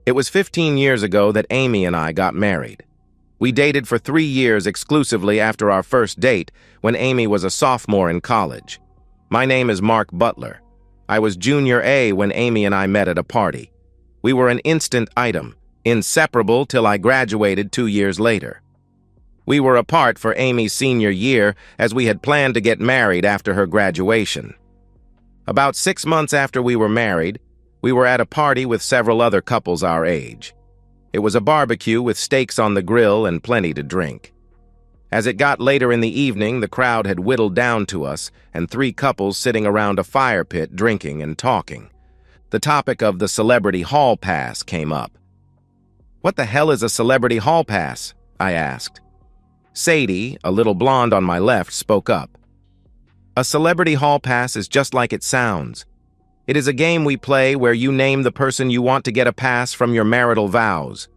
It was 15 years ago that Amy and I got married. We dated for 3 years exclusively after our first date when Amy was a sophomore in college. My name is Mark Butler. I was junior A when Amy and I met at a party. We were an instant item, inseparable till I graduated 2 years later. We were apart for Amy's senior year as we had planned to get married after her graduation. About 6 months after we were married, we were at a party with several other couples our age. It was a barbecue with steaks on the grill and plenty to drink. As it got later in the evening, the crowd had whittled down to us and 3 couples sitting around a fire pit drinking and talking. The topic of the celebrity hall pass came up. "What the hell is a celebrity hall pass?" I asked. Sadie, a little blonde on my left, spoke up. "A celebrity hall pass is just like it sounds. It is a game we play where you name the person you want to get a pass from your marital vows.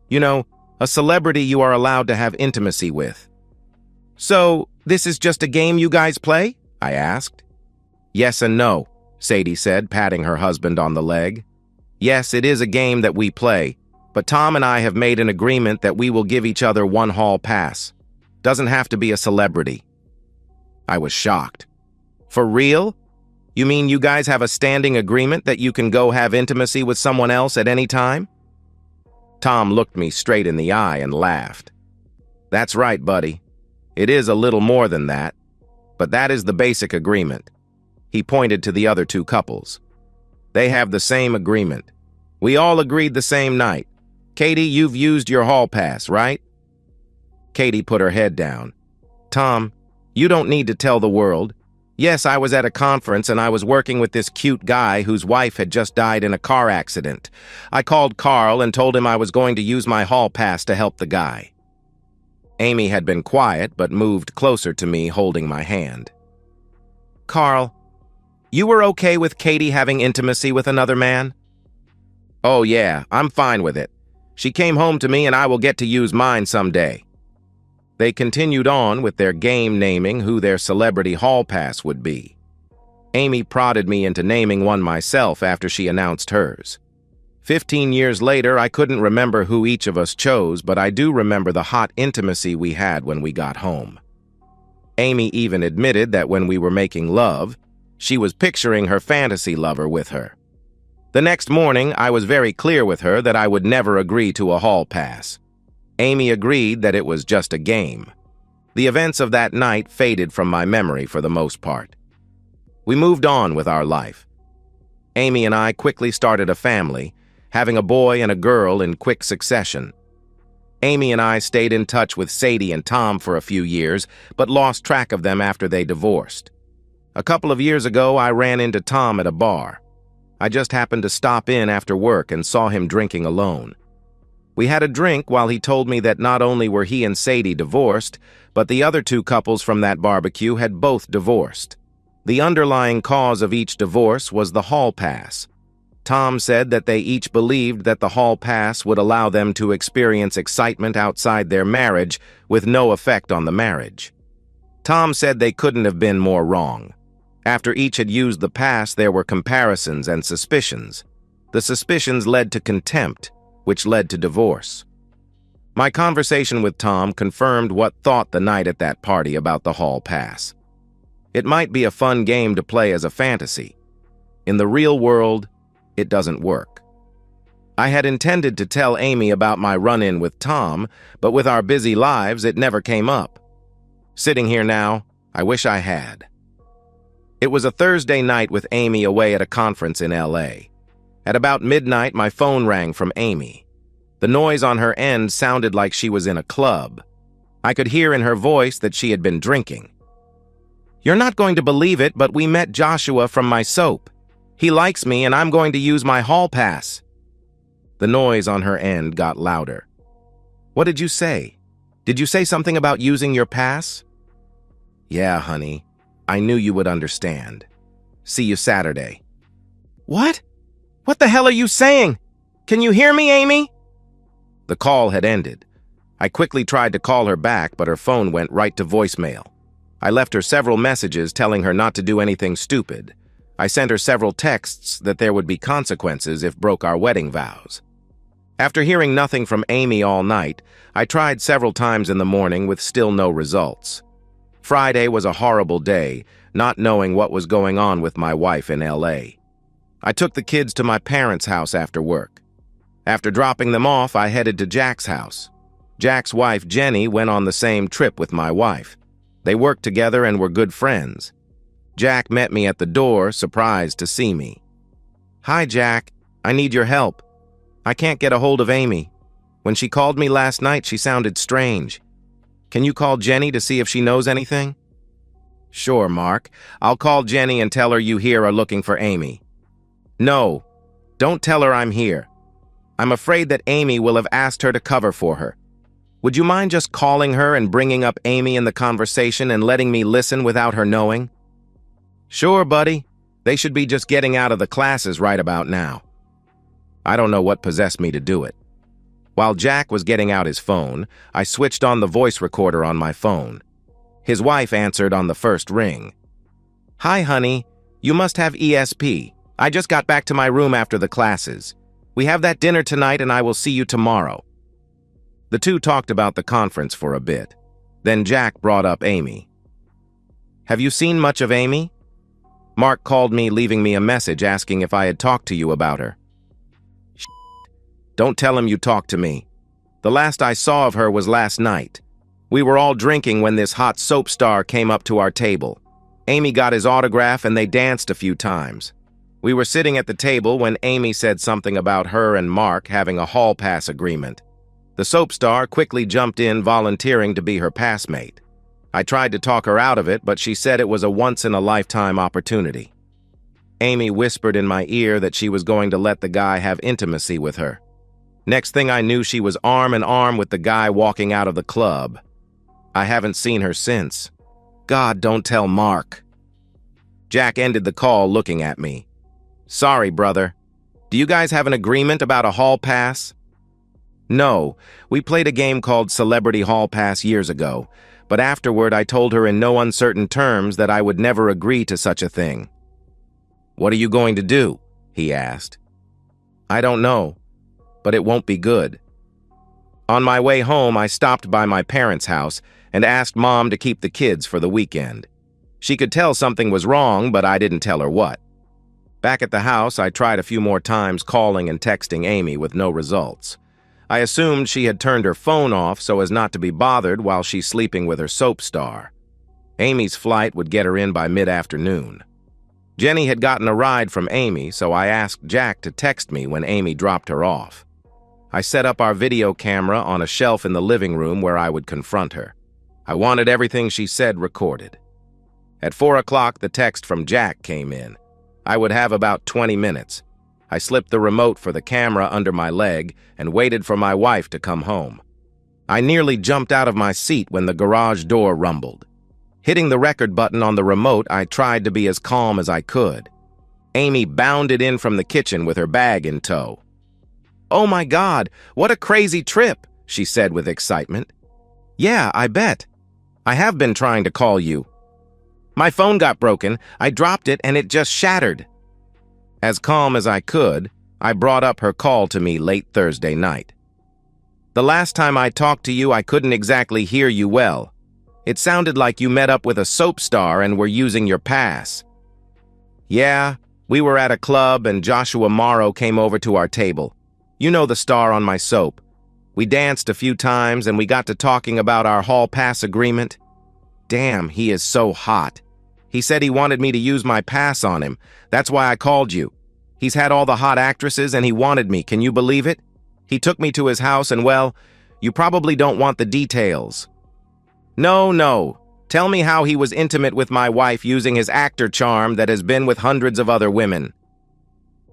You know, a celebrity you are allowed to have intimacy with." "So, this is just a game you guys play?" I asked. "Yes and no," Sadie said, patting her husband on the leg. "Yes, it is a game that we play, but Tom and I have made an agreement that we will give each other one hall pass. Doesn't have to be a celebrity." I was shocked. "For real? You mean you guys have a standing agreement that you can go have intimacy with someone else at any time?" Tom looked me straight in the eye and laughed. "That's right, buddy. It is a little more than that, but that is the basic agreement." He pointed to the other 2 couples. "They have the same agreement. We all agreed the same night. Katie, you've used your hall pass, right?" Katie put her head down. "Tom, you don't need to tell the world. Yes, I was at a conference and I was working with this cute guy whose wife had just died in a car accident. I called Carl and told him I was going to use my hall pass to help the guy." Amy had been quiet but moved closer to me, holding my hand. "Carl, you were okay with Katie having intimacy with another man?" "Oh yeah, I'm fine with it. She came home to me and I will get to use mine someday." They continued on with their game naming who their celebrity hall pass would be. Amy prodded me into naming one myself after she announced hers. 15 years later, I couldn't remember who each of us chose, but I do remember the hot intimacy we had when we got home. Amy even admitted that when we were making love, she was picturing her fantasy lover with her. The next morning, I was very clear with her that I would never agree to a hall pass. Amy agreed that it was just a game. The events of that night faded from my memory for the most part. We moved on with our life. Amy and I quickly started a family, having a boy and a girl in quick succession. Amy and I stayed in touch with Sadie and Tom for a few years, but lost track of them after they divorced. A couple of years ago, I ran into Tom at a bar. I just happened to stop in after work and saw him drinking alone. We had a drink while he told me that not only were he and Sadie divorced, but the other 2 couples from that barbecue had both divorced. The underlying cause of each divorce was the hall pass. Tom said that they each believed that the hall pass would allow them to experience excitement outside their marriage with no effect on the marriage. Tom said they couldn't have been more wrong. After each had used the pass, there were comparisons and suspicions. The suspicions led to contempt, which led to divorce. My conversation with Tom confirmed what thought the night at that party about the hall pass. It might be a fun game to play as a fantasy. In the real world, it doesn't work. I had intended to tell Amy about my run-in with Tom, but with our busy lives, it never came up. Sitting here now, I wish I had. It was a Thursday night with Amy away at a conference in LA. At about midnight, my phone rang from Amy. The noise on her end sounded like she was in a club. I could hear in her voice that she had been drinking. "You're not going to believe it, but we met Joshua from my soap. He likes me and I'm going to use my hall pass." The noise on her end got louder. "What did you say? Did you say something about using your pass?" "Yeah, honey. I knew you would understand. See you Saturday." "What? What the hell are you saying? Can you hear me, Amy?" The call had ended. I quickly tried to call her back, but her phone went right to voicemail. I left her several messages telling her not to do anything stupid. I sent her several texts that there would be consequences if broke our wedding vows. After hearing nothing from Amy all night, I tried several times in the morning with still no results. Friday was a horrible day, not knowing what was going on with my wife in LA. I took the kids to my parents' house after work. After dropping them off, I headed to Jack's house. Jack's wife, Jenny, went on the same trip with my wife. They worked together and were good friends. Jack met me at the door, surprised to see me. "Hi, Jack. I need your help. I can't get a hold of Amy. When she called me last night, she sounded strange. Can you call Jenny to see if she knows anything?" "Sure, Mark. I'll call Jenny and tell her you here are looking for Amy." "No, don't tell her I'm here. I'm afraid that Amy will have asked her to cover for her. Would you mind just calling her and bringing up Amy in the conversation and letting me listen without her knowing?" "Sure, buddy. They should be just getting out of the classes right about now." I don't know what possessed me to do it. While Jack was getting out his phone, I switched on the voice recorder on my phone. His wife answered on the first ring. "Hi, honey. You must have ESP. I just got back to my room after the classes. We have that dinner tonight and I will see you tomorrow." The two talked about the conference for a bit. Then Jack brought up Amy. "Have you seen much of Amy? Mark called me, leaving me a message asking if I had talked to you about her." "Don't tell him you talked to me. The last I saw of her was last night. We were all drinking when this hot soap star came up to our table. Amy got his autograph and they danced a few times. We were sitting at the table when Amy said something about her and Mark having a hall pass agreement. The soap star quickly jumped in, volunteering to be her passmate. I tried to talk her out of it, but she said it was a once-in-a-lifetime opportunity. Amy whispered in my ear that she was going to let the guy have intimacy with her. Next thing I knew, she was arm in arm with the guy walking out of the club. I haven't seen her since. God, don't tell Mark." Jack ended the call looking at me. "Sorry, brother. Do you guys have an agreement about a hall pass?" "No, we played a game called Celebrity Hall Pass years ago, but afterward I told her in no uncertain terms that I would never agree to such a thing." "What are you going to do?" he asked. "I don't know, but it won't be good." On my way home, I stopped by my parents' house and asked Mom to keep the kids for the weekend. She could tell something was wrong, but I didn't tell her what. Back at the house, I tried a few more times calling and texting Amy with no results. I assumed she had turned her phone off so as not to be bothered while she's sleeping with her soap star. Amy's flight would get her in by mid-afternoon. Jenny had gotten a ride from Amy, so I asked Jack to text me when Amy dropped her off. I set up our video camera on a shelf in the living room where I would confront her. I wanted everything she said recorded. At 4 o'clock, the text from Jack came in. I would have about 20 minutes. I slipped the remote for the camera under my leg and waited for my wife to come home. I nearly jumped out of my seat when the garage door rumbled. Hitting the record button on the remote, I tried to be as calm as I could. Amy bounded in from the kitchen with her bag in tow. "Oh my God, what a crazy trip," she said with excitement. "Yeah, I bet. I have been trying to call you. My phone got broken, I dropped it, and it just shattered." As calm as I could, I brought up her call to me late Thursday night. "The last time I talked to you, I couldn't exactly hear you well. It sounded like you met up with a soap star and were using your pass." "Yeah, we were at a club and Joshua Morrow came over to our table. You know the star on my soap. We danced a few times and we got to talking about our hall pass agreement. Damn, he is so hot. He said he wanted me to use my pass on him. That's why I called you. He's had all the hot actresses and he wanted me. Can you believe it? He took me to his house and, well, you probably don't want the details." No. Tell me how he was intimate with my wife using his actor charm that has been with hundreds of other women."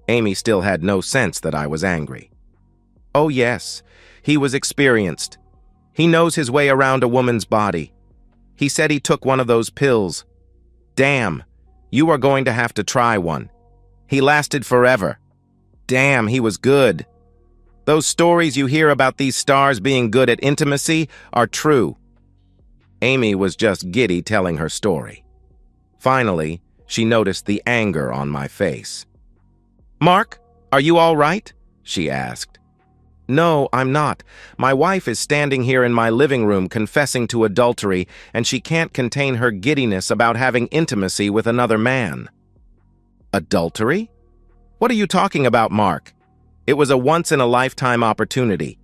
Amy still had no sense that I was angry. "Oh yes, he was experienced. He knows his way around a woman's body. He said he took one of those pills. Damn, you are going to have to try one. He lasted forever. Damn, he was good. Those stories you hear about these stars being good at intimacy are true." Amy was just giddy telling her story. Finally, she noticed the anger on my face. "Mark, are you all right?" she asked. No, I'm not. My wife is standing here in my living room confessing to adultery, and she can't contain her giddiness about having intimacy with another man. Adultery? What are you talking about, Mark? It was a once-in-a-lifetime opportunity.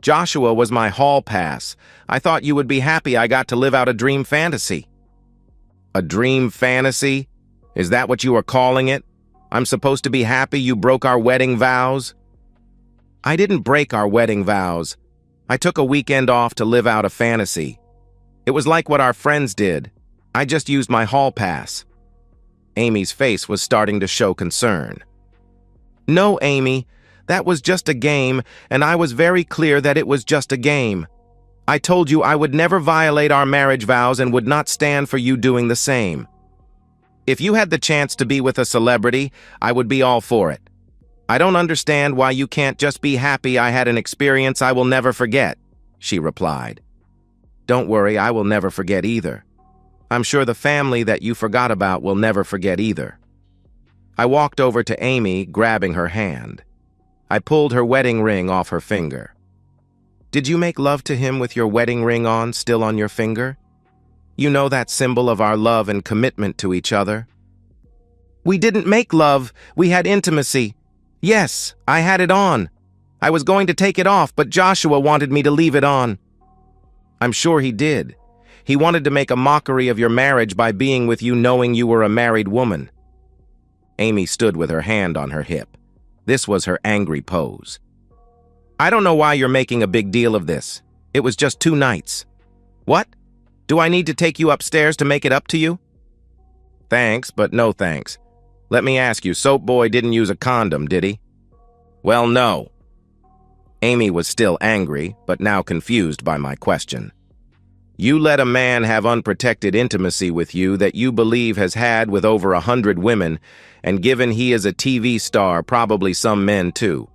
Joshua was my hall pass. I thought you would be happy I got to live out a dream fantasy. A dream fantasy? Is that what you are calling it? I'm supposed to be happy you broke our wedding vows? I didn't break our wedding vows. I took a weekend off to live out a fantasy. It was like what our friends did. I just used my hall pass. Amy's face was starting to show concern. No, Amy, that was just a game, and I was very clear that it was just a game. I told you I would never violate our marriage vows and would not stand for you doing the same. If you had the chance to be with a celebrity, I would be all for it. I don't understand why you can't just be happy I had an experience I will never forget, she replied. Don't worry, I will never forget either. I'm sure the family that you forgot about will never forget either. I walked over to Amy, grabbing her hand. I pulled her wedding ring off her finger. Did you make love to him with your wedding ring on, still on your finger? You know that symbol of our love and commitment to each other? We didn't make love, we had intimacy. Yes, I had it on. I was going to take it off, but Joshua wanted me to leave it on. I'm sure he did. He wanted to make a mockery of your marriage by being with you knowing you were a married woman. Amy stood with her hand on her hip. This was her angry pose. I don't know why you're making a big deal of this. It was just 2 nights. What? Do I need to take you upstairs to make it up to you? Thanks, but no thanks. Let me ask you, Soap Boy didn't use a condom, did he? Well, no. Amy was still angry, but now confused by my question. You let a man have unprotected intimacy with you that you believe has had with over 100 women, and given he is a TV star, probably some men too.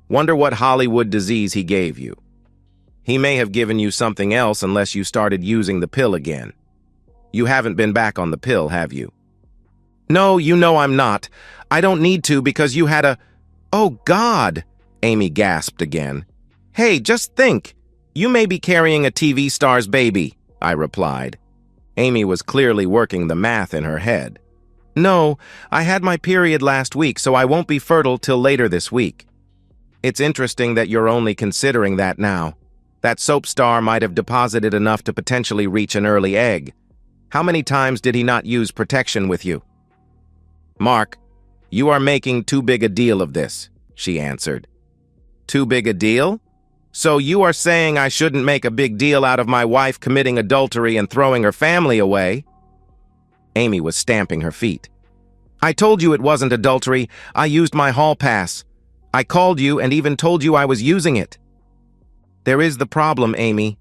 Wonder what Hollywood disease he gave you. He may have given you something else unless you started using the pill again. You haven't been back on the pill, have you? No, you know I'm not. I don't need to because you had a... Oh, God! Amy gasped again. Hey, just think. You may be carrying a TV star's baby, I replied. Amy was clearly working the math in her head. No, I had my period last week, so I won't be fertile till later this week. It's interesting that you're only considering that now. That soap star might have deposited enough to potentially reach an early egg. How many times did he not use protection with you? Mark, you are making too big a deal of this, she answered. Too big a deal? So you are saying I shouldn't make a big deal out of my wife committing adultery and throwing her family away? Amy was stamping her feet. I told you it wasn't adultery. I used my hall pass. I called you and even told you I was using it. There is the problem, Amy.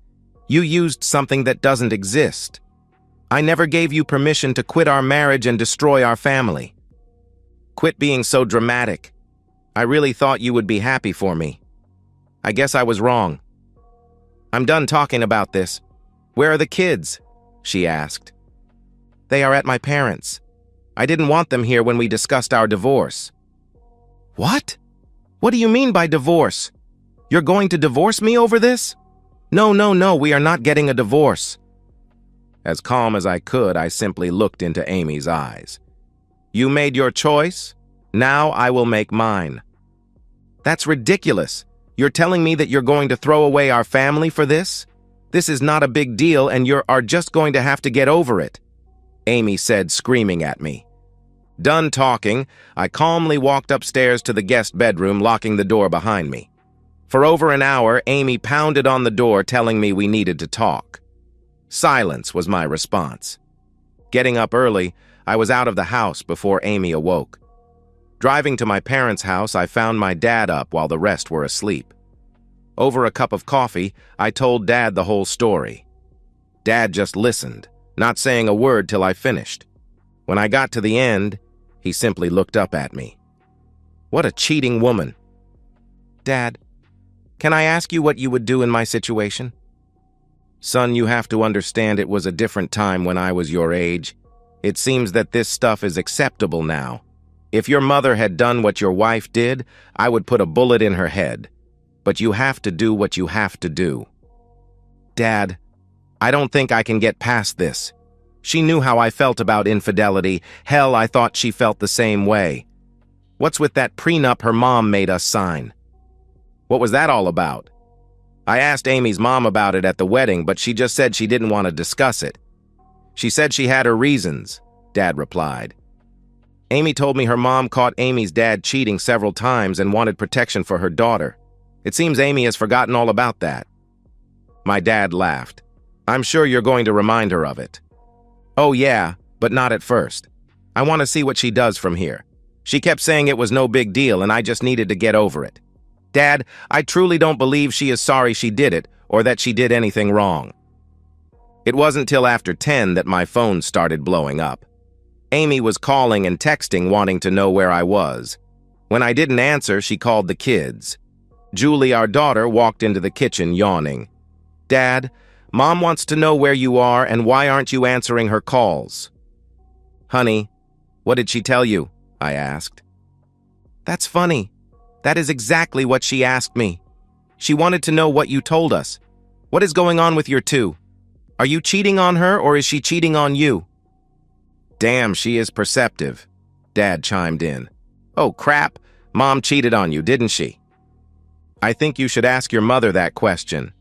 You used something that doesn't exist. I never gave you permission to quit our marriage and destroy our family. Quit being so dramatic. I really thought you would be happy for me. I guess I was wrong. I'm done talking about this. Where are the kids? She asked. They are at my parents'. I didn't want them here when we discussed our divorce. What? What do you mean by divorce? You're going to divorce me over this? No, we are not getting a divorce. As calm as I could, I simply looked into Amy's eyes. You made your choice. Now I will make mine. That's ridiculous. You're telling me that you're going to throw away our family for this? This is not a big deal and you are just going to have to get over it, Amy said, screaming at me. Done talking, I calmly walked upstairs to the guest bedroom, locking the door behind me. For over an hour, Amy pounded on the door telling me we needed to talk. Silence was my response. Getting up early, I was out of the house before Amy awoke. Driving to my parents' house, I found my dad up while the rest were asleep. Over a cup of coffee, I told Dad the whole story. Dad just listened, not saying a word till I finished. When I got to the end, he simply looked up at me. What a cheating woman. Dad, can I ask you what you would do in my situation? Son, you have to understand it was a different time when I was your age. It seems that this stuff is acceptable now. If your mother had done what your wife did, I would put a bullet in her head. but you have to do what you have to do. Dad, I don't think I can get past this. She knew how I felt about infidelity. Hell, I thought she felt the same way. What's with that prenup her mom made us sign? What was that all about? I asked Amy's mom about it at the wedding, but she just said she didn't want to discuss it. She said she had her reasons, Dad replied. Amy told me her mom caught Amy's dad cheating several times and wanted protection for her daughter. It seems Amy has forgotten all about that. My dad laughed. I'm sure you're going to remind her of it. Oh yeah, but not at first. I want to see what she does from here. She kept saying it was no big deal and I just needed to get over it. Dad, I truly don't believe she is sorry she did it or that she did anything wrong. It wasn't till after 10 that my phone started blowing up. Amy was calling and texting wanting to know where I was. When I didn't answer, she called the kids. Julie, our daughter, walked into the kitchen yawning. Dad, Mom wants to know where you are and why aren't you answering her calls? Honey, what did she tell you? I asked. That's funny. That is exactly what she asked me. She wanted to know what you told us. What is going on with your two? Are you cheating on her or is she cheating on you? Damn, she is perceptive, Dad chimed in. Oh crap, Mom cheated on you, didn't she? I think you should ask your mother that question.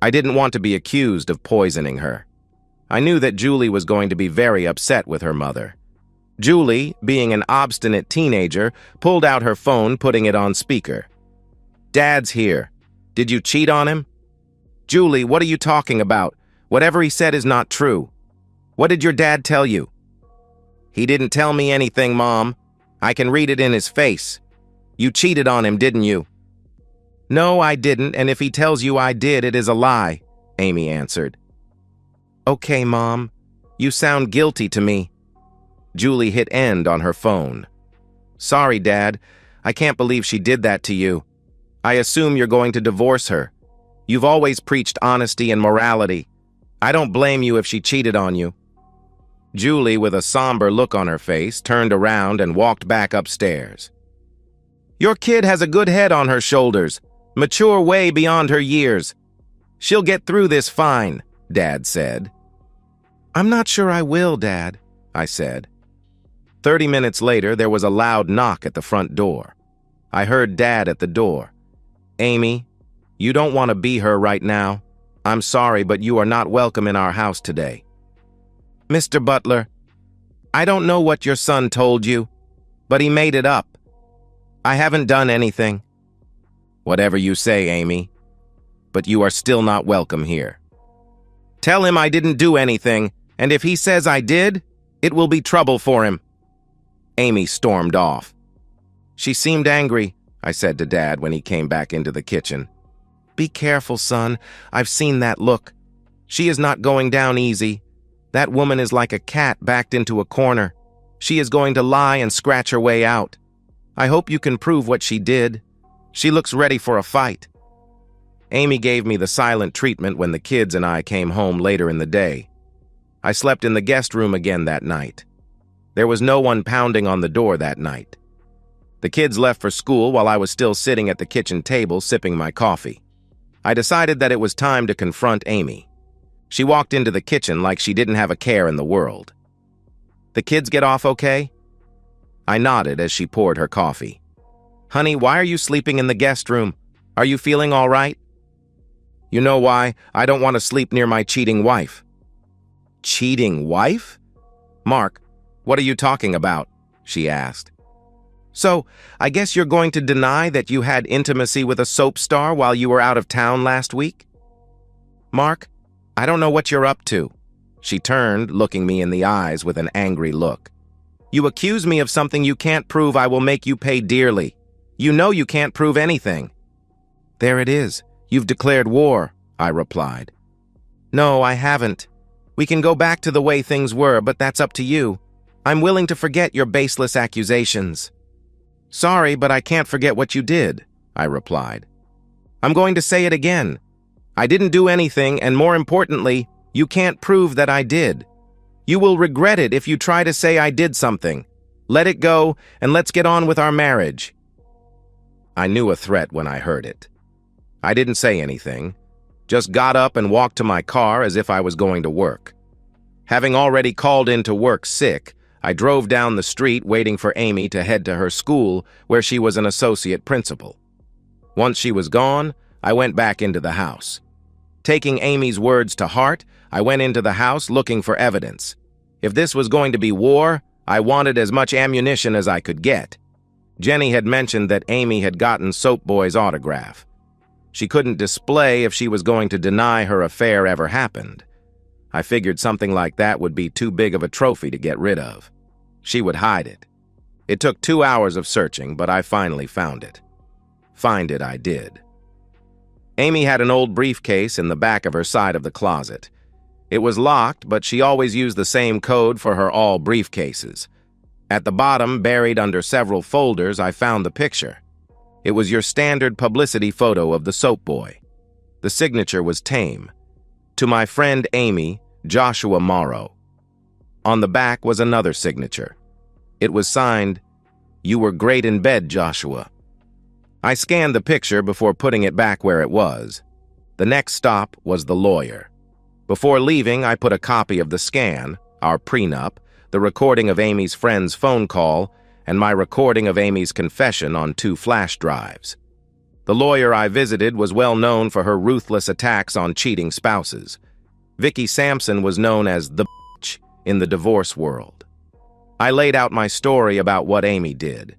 I didn't want to be accused of poisoning her. I knew that Julie was going to be very upset with her mother. Julie, being an obstinate teenager, pulled out her phone, putting it on speaker. Dad's here. Did you cheat on him? Julie, what are you talking about? Whatever he said is not true. What did your dad tell you? He didn't tell me anything, Mom. I can read it in his face. You cheated on him, didn't you? No, I didn't, and if he tells you I did, it is a lie, Amy answered. Okay, Mom. You sound guilty to me. Julie hit end on her phone. Sorry, Dad. I can't believe she did that to you. I assume you're going to divorce her. You've always preached honesty and morality. I don't blame you if she cheated on you. Julie, with a somber look on her face, turned around and walked back upstairs. Your kid has a good head on her shoulders, mature way beyond her years. She'll get through this fine, Dad said. I'm not sure I will, Dad, I said. 30 minutes later, there was a loud knock at the front door. I heard Dad at the door. Amy, you don't want to be her right now. I'm sorry, but you are not welcome in our house today. Mr. Butler, I don't know what your son told you, but he made it up. I haven't done anything. Whatever you say, Amy, but you are still not welcome here. Tell him I didn't do anything, and if he says I did, it will be trouble for him. Amy stormed off. She seemed angry, I said to Dad when he came back into the kitchen. Be careful, son. I've seen that look. She is not going down easy. That woman is like a cat backed into a corner. She is going to lie and scratch her way out. I hope you can prove what she did. She looks ready for a fight. Amy gave me the silent treatment when the kids and I came home later in the day. I slept in the guest room again that night. There was no one pounding on the door that night. The kids left for school while I was still sitting at the kitchen table sipping my coffee. I decided that it was time to confront Amy. She walked into the kitchen like she didn't have a care in the world. The kids get off okay? I nodded as she poured her coffee. Honey, why are you sleeping in the guest room? Are you feeling all right? You know why? I don't want to sleep near my cheating wife. Cheating wife? Mark, what are you talking about? She asked. So, I guess you're going to deny that you had intimacy with a soap star while you were out of town last week? Mark, I don't know what you're up to. She turned, looking me in the eyes with an angry look. You accuse me of something you can't prove. I will make you pay dearly. You know you can't prove anything. There it is. You've declared war, I replied. No, I haven't. We can go back to the way things were, but that's up to you. I'm willing to forget your baseless accusations. Sorry, but I can't forget what you did, I replied. I'm going to say it again. I didn't do anything, and more importantly, you can't prove that I did. You will regret it if you try to say I did something. Let it go, and let's get on with our marriage. I knew a threat when I heard it. I didn't say anything, just got up and walked to my car as if I was going to work. Having already called in to work sick, I drove down the street waiting for Amy to head to her school where she was an associate principal. Once she was gone, I went back into the house. Taking Amy's words to heart, I went into the house looking for evidence. If this was going to be war, I wanted as much ammunition as I could get. Jenny had mentioned that Amy had gotten Soap Boy's autograph. She couldn't display if she was going to deny her affair ever happened. I figured something like that would be too big of a trophy to get rid of. She would hide it. It took 2 hours of searching, but I finally found it. Find it I did. Amy had an old briefcase in the back of her side of the closet. It was locked, but she always used the same code for her all briefcases. At the bottom, buried under several folders, I found the picture. It was your standard publicity photo of the Soap Boy. The signature was tame. To my friend Amy, Joshua Morrow. On the back was another signature. It was signed, "You were great in bed, Joshua." I scanned the picture before putting it back where it was. The next stop was the lawyer. Before leaving, I put a copy of the scan, our prenup, the recording of Amy's friend's phone call, and my recording of Amy's confession on 2 flash drives. The lawyer I visited was well known for her ruthless attacks on cheating spouses. Vicky Sampson was known as the bitch in the divorce world. I laid out my story about what Amy did.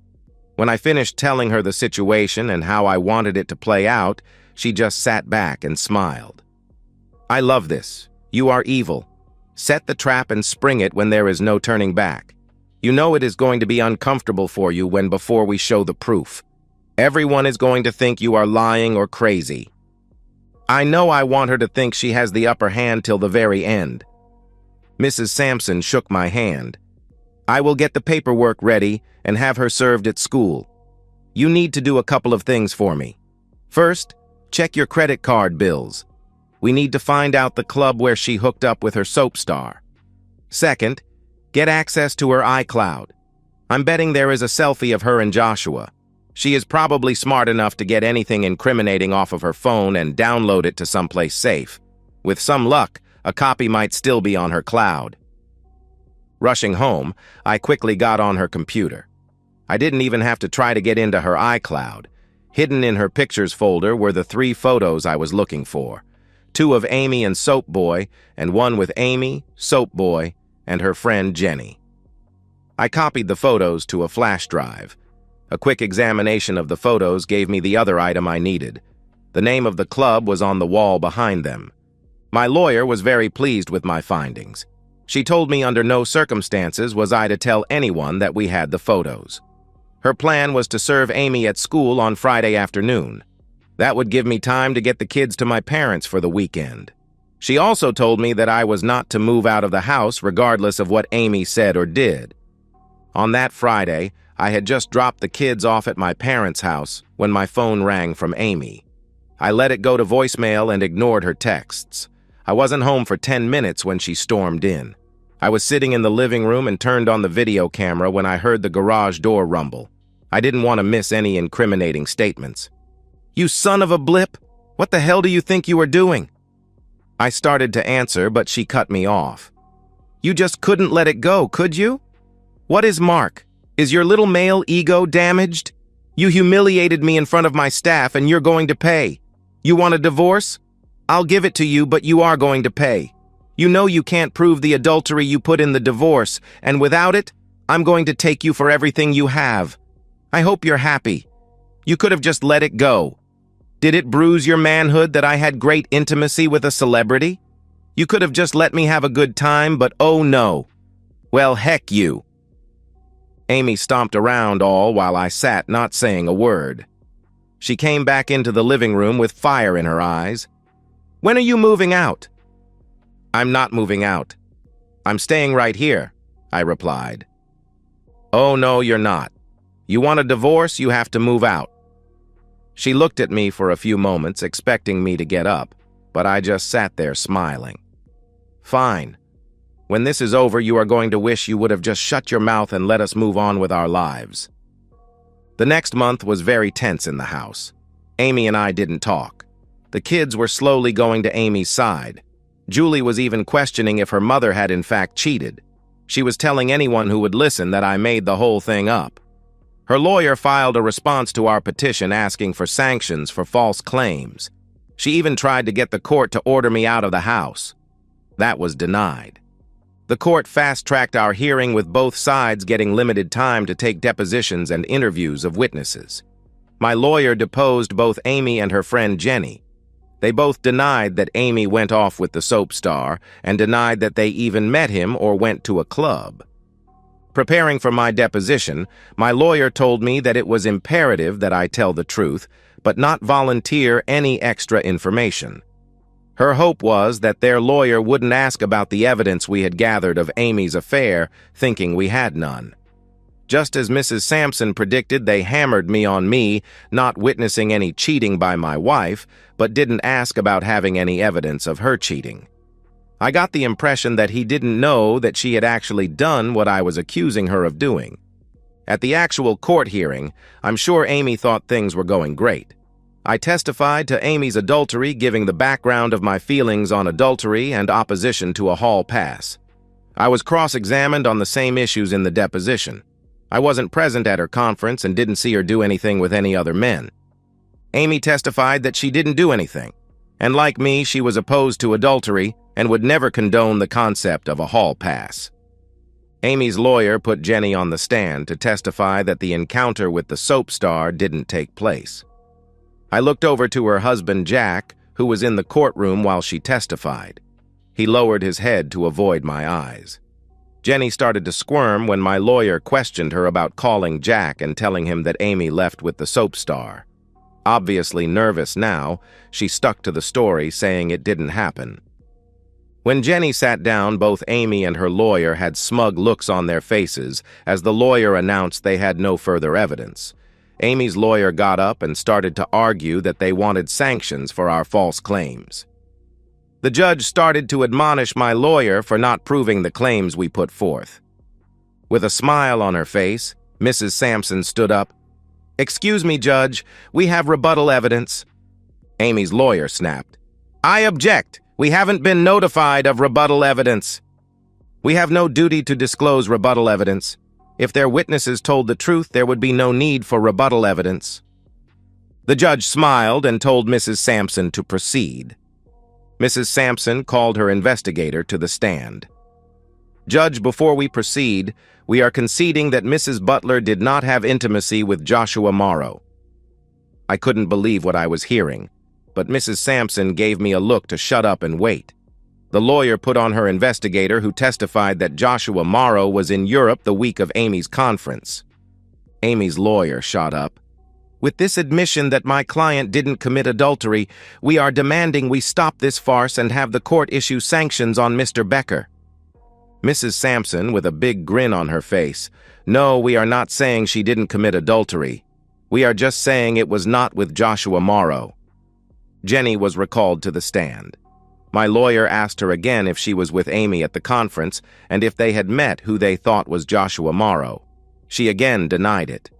When I finished telling her the situation and how I wanted it to play out, she just sat back and smiled. "I love this. You are evil. Set the trap and spring it when there is no turning back. You know it is going to be uncomfortable for you when before we show the proof. Everyone is going to think you are lying or crazy. I know I want her to think she has the upper hand till the very end." Mrs. Sampson shook my hand. "I will get the paperwork ready and have her served at school. You need to do a couple of things for me. First, check your credit card bills. We need to find out the club where she hooked up with her soap star. Second, get access to her iCloud. I'm betting there is a selfie of her and Joshua. She is probably smart enough to get anything incriminating off of her phone and download it to someplace safe. With some luck, a copy might still be on her cloud." Rushing home, I quickly got on her computer. I didn't even have to try to get into her iCloud. Hidden in her pictures folder were the 3 photos I was looking for. 2 of Amy and Soap Boy, and 1 with Amy, Soap Boy, and her friend Jenny. I copied the photos to a flash drive. A quick examination of the photos gave me the other item I needed. The name of the club was on the wall behind them. My lawyer was very pleased with my findings. She told me under no circumstances was I to tell anyone that we had the photos. Her plan was to serve Amy at school on Friday afternoon. That would give me time to get the kids to my parents for the weekend. She also told me that I was not to move out of the house regardless of what Amy said or did. On that Friday, I had just dropped the kids off at my parents' house when my phone rang from Amy. I let it go to voicemail and ignored her texts. I wasn't home for 10 minutes when she stormed in. I was sitting in the living room and turned on the video camera when I heard the garage door rumble. I didn't want to miss any incriminating statements. "You son of a blip! What the hell do you think you are doing?" I started to answer, but she cut me off. "You just couldn't let it go, could you? What is Mark? Is your little male ego damaged? You humiliated me in front of my staff and you're going to pay. You want a divorce? I'll give it to you, but you are going to pay. You know you can't prove the adultery you put in the divorce, and without it, I'm going to take you for everything you have. I hope you're happy. You could have just let it go. Did it bruise your manhood that I had great intimacy with a celebrity? You could have just let me have a good time, but oh no. Well, heck you." Amy stomped around all while I sat not saying a word. She came back into the living room with fire in her eyes. "When are you moving out?" "I'm not moving out. I'm staying right here," I replied. "Oh no, you're not. You want a divorce, you have to move out." She looked at me for a few moments, expecting me to get up, but I just sat there smiling. "Fine. When this is over, you are going to wish you would have just shut your mouth and let us move on with our lives." The next month was very tense in the house. Amy and I didn't talk. The kids were slowly going to Amy's side. Julie was even questioning if her mother had in fact cheated. She was telling anyone who would listen that I made the whole thing up. Her lawyer filed a response to our petition asking for sanctions for false claims. She even tried to get the court to order me out of the house. That was denied. The court fast-tracked our hearing with both sides getting limited time to take depositions and interviews of witnesses. My lawyer deposed both Amy and her friend Jenny. They both denied that Amy went off with the soap star and denied that they even met him or went to a club. Preparing for my deposition, my lawyer told me that it was imperative that I tell the truth, but not volunteer any extra information. Her hope was that their lawyer wouldn't ask about the evidence we had gathered of Amy's affair, thinking we had none. Just as Mrs. Sampson predicted, they hammered me on me not witnessing any cheating by my wife, but didn't ask about having any evidence of her cheating. I got the impression that he didn't know that she had actually done what I was accusing her of doing. At the actual court hearing, I'm sure Amy thought things were going great. I testified to Amy's adultery, giving the background of my feelings on adultery and opposition to a hall pass. I was cross-examined on the same issues in the deposition. I wasn't present at her conference and didn't see her do anything with any other men. Amy testified that she didn't do anything, and like me, she was opposed to adultery and would never condone the concept of a hall pass. Amy's lawyer put Jenny on the stand to testify that the encounter with the soap star didn't take place. I looked over to her husband, Jack, who was in the courtroom while she testified. He lowered his head to avoid my eyes. Jenny started to squirm when my lawyer questioned her about calling Jack and telling him that Amy left with the soap star. Obviously nervous now, she stuck to the story, saying it didn't happen. When Jenny sat down, both Amy and her lawyer had smug looks on their faces as the lawyer announced they had no further evidence. Amy's lawyer got up and started to argue that they wanted sanctions for our false claims. The judge started to admonish my lawyer for not proving the claims we put forth. With a smile on her face, Mrs. Sampson stood up. "Excuse me, Judge, we have rebuttal evidence." Amy's lawyer snapped. "I object. We haven't been notified of rebuttal evidence." "We have no duty to disclose rebuttal evidence. If their witnesses told the truth, there would be no need for rebuttal evidence." The judge smiled and told Mrs. Sampson to proceed. Mrs. Sampson called her investigator to the stand. "Judge, before we proceed, we are conceding that Mrs. Butler did not have intimacy with Joshua Morrow." I couldn't believe what I was hearing, but Mrs. Sampson gave me a look to shut up and wait. The lawyer put on her investigator, who testified that Joshua Morrow was in Europe the week of Amy's conference. Amy's lawyer shot up. "With this admission that my client didn't commit adultery, we are demanding we stop this farce and have the court issue sanctions on Mr. Becker." Mrs. Sampson, with a big grin on her face, "No, we are not saying she didn't commit adultery. We are just saying it was not with Joshua Morrow." Jenny was recalled to the stand. My lawyer asked her again if she was with Amy at the conference and if they had met who they thought was Joshua Morrow. She again denied it.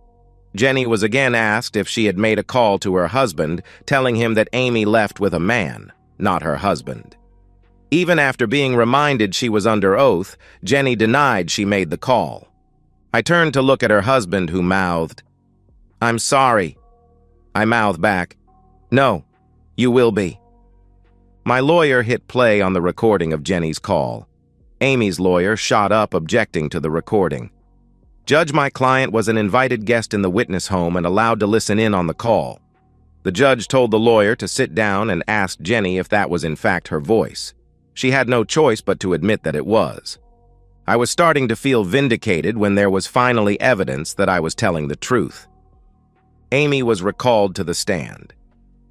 Jenny was again asked if she had made a call to her husband, telling him that Amy left with a man, not her husband. Even after being reminded she was under oath, Jenny denied she made the call. I turned to look at her husband, who mouthed, "I'm sorry." I mouthed back, "No, you will be." My lawyer hit play on the recording of Jenny's call. Amy's lawyer shot up, objecting to the recording. "Judge, my client was an invited guest in the witness home and allowed to listen in on the call." The judge told the lawyer to sit down and asked Jenny if that was in fact her voice. She had no choice but to admit that it was. I was starting to feel vindicated when there was finally evidence that I was telling the truth. Amy was recalled to the stand.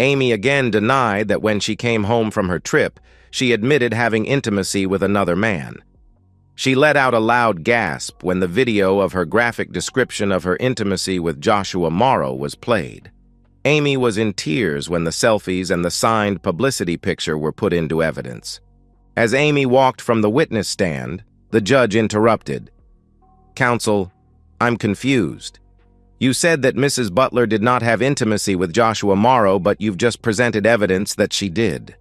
Amy again denied that when she came home from her trip, she admitted having intimacy with another man. She let out a loud gasp when the video of her graphic description of her intimacy with Joshua Morrow was played. Amy was in tears when the selfies and the signed publicity picture were put into evidence. As Amy walked from the witness stand, the judge interrupted. "Counsel, I'm confused. You said that Mrs. Butler did not have intimacy with Joshua Morrow, but you've just presented evidence that she did.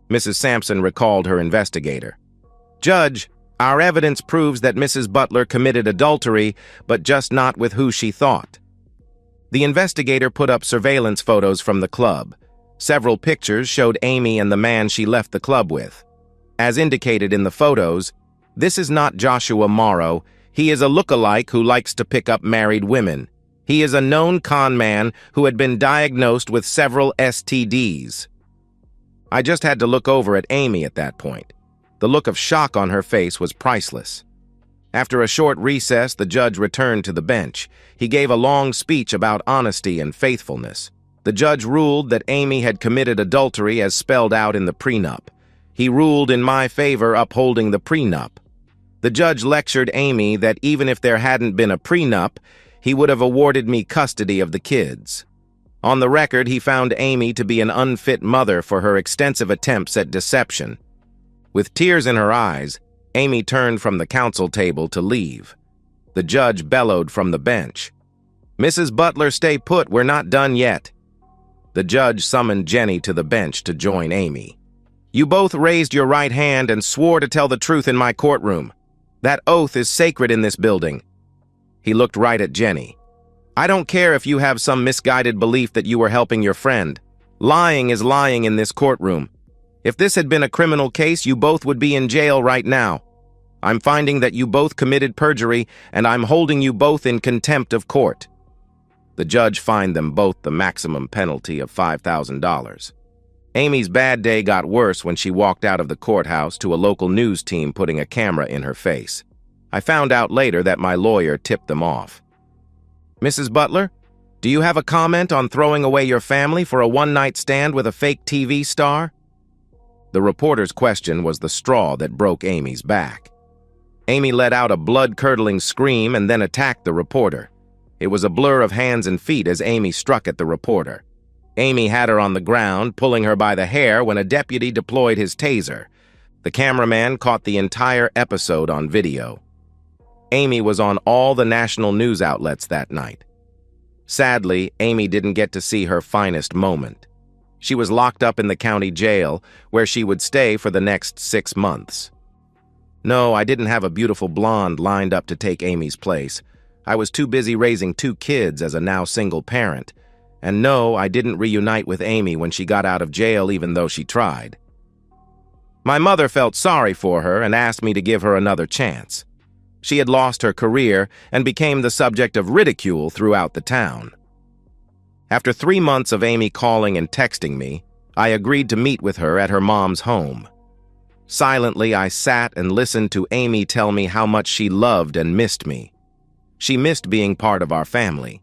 Mrs. Sampson recalled her investigator. Judge, our evidence proves that Mrs. Butler committed adultery, but just not with who she thought. The investigator put up surveillance photos from the club. Several pictures showed Amy and the man she left the club with. As indicated in the photos, this is not Joshua Morrow. He is a look-alike who likes to pick up married women. He is a known con man who had been diagnosed with several STDs. I just had to look over at Amy at that point. The look of shock on her face was priceless. After a short recess, the judge returned to the bench. He gave a long speech about honesty and faithfulness. The judge ruled that Amy had committed adultery as spelled out in the prenup. He ruled in my favor, upholding the prenup. The judge lectured Amy that even if there hadn't been a prenup, he would have awarded me custody of the kids. On the record, he found Amy to be an unfit mother for her extensive attempts at deception. With tears in her eyes, Amy turned from the counsel table to leave. The judge bellowed from the bench, "Mrs. Butler, stay put, we're not done yet." The judge summoned Jenny to the bench to join Amy. "You both raised your right hand and swore to tell the truth in my courtroom. That oath is sacred in this building." He looked right at Jenny. "I don't care if you have some misguided belief that you were helping your friend. Lying is lying in this courtroom. If this had been a criminal case, you both would be in jail right now. I'm finding that you both committed perjury, and I'm holding you both in contempt of court." The judge fined them both the maximum penalty of $5,000. Amy's bad day got worse when she walked out of the courthouse to a local news team putting a camera in her face. I found out later that my lawyer tipped them off. "Mrs. Butler, do you have a comment on throwing away your family for a one-night stand with a fake TV star?" The reporter's question was the straw that broke Amy's back. Amy let out a blood-curdling scream and then attacked the reporter. It was a blur of hands and feet as Amy struck at the reporter. Amy had her on the ground, pulling her by the hair when a deputy deployed his taser. The cameraman caught the entire episode on video. Amy was on all the national news outlets that night. Sadly, Amy didn't get to see her finest moment. She was locked up in the county jail, where she would stay for the next 6 months. No, I didn't have a beautiful blonde lined up to take Amy's place. I was too busy raising 2 kids as a now single parent. And no, I didn't reunite with Amy when she got out of jail, even though she tried. My mother felt sorry for her and asked me to give her another chance. She had lost her career and became the subject of ridicule throughout the town. After 3 months of Amy calling and texting me, I agreed to meet with her at her mom's home. Silently, I sat and listened to Amy tell me how much she loved and missed me. She missed being part of our family.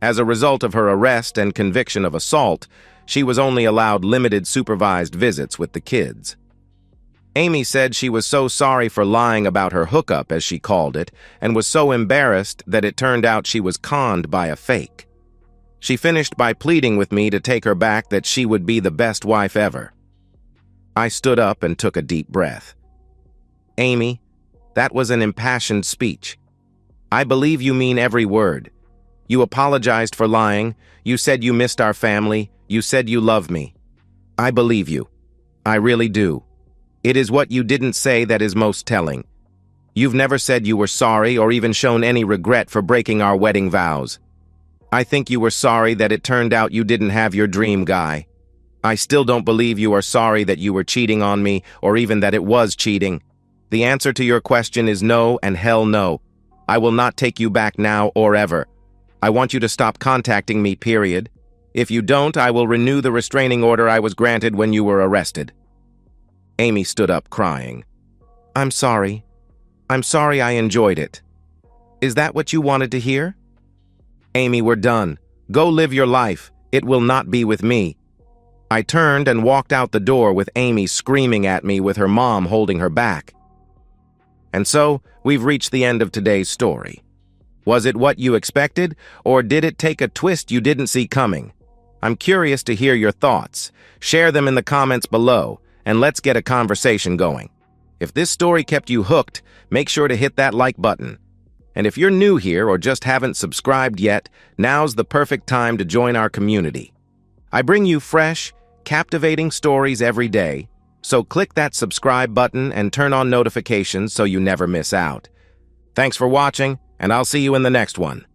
As a result of her arrest and conviction of assault, she was only allowed limited supervised visits with the kids. Amy said she was so sorry for lying about her hookup, as she called it, and was so embarrassed that it turned out she was conned by a fake. She finished by pleading with me to take her back, that she would be the best wife ever. I stood up and took a deep breath. "Amy, that was an impassioned speech. I believe you mean every word. You apologized for lying. You said you missed our family. You said you love me. I believe you. I really do. It is what you didn't say that is most telling. You've never said you were sorry or even shown any regret for breaking our wedding vows. I think you were sorry that it turned out you didn't have your dream guy. I still don't believe you are sorry that you were cheating on me or even that it was cheating. The answer to your question is no and hell no. I will not take you back now or ever. I want you to stop contacting me, period. If you don't, I will renew the restraining order I was granted when you were arrested." Amy stood up crying. "I'm sorry. I'm sorry I enjoyed it. Is that what you wanted to hear?" "Amy, we're done. Go live your life. It will not be with me." I turned and walked out the door with Amy screaming at me with her mom holding her back. And so, we've reached the end of today's story. Was it what you expected, or did it take a twist you didn't see coming? I'm curious to hear your thoughts. Share them in the comments below, and let's get a conversation going. If this story kept you hooked, make sure to hit that like button. And if you're new here or just haven't subscribed yet, now's the perfect time to join our community. I bring you fresh, captivating stories every day, so click that subscribe button and turn on notifications so you never miss out. Thanks for watching, and I'll see you in the next one.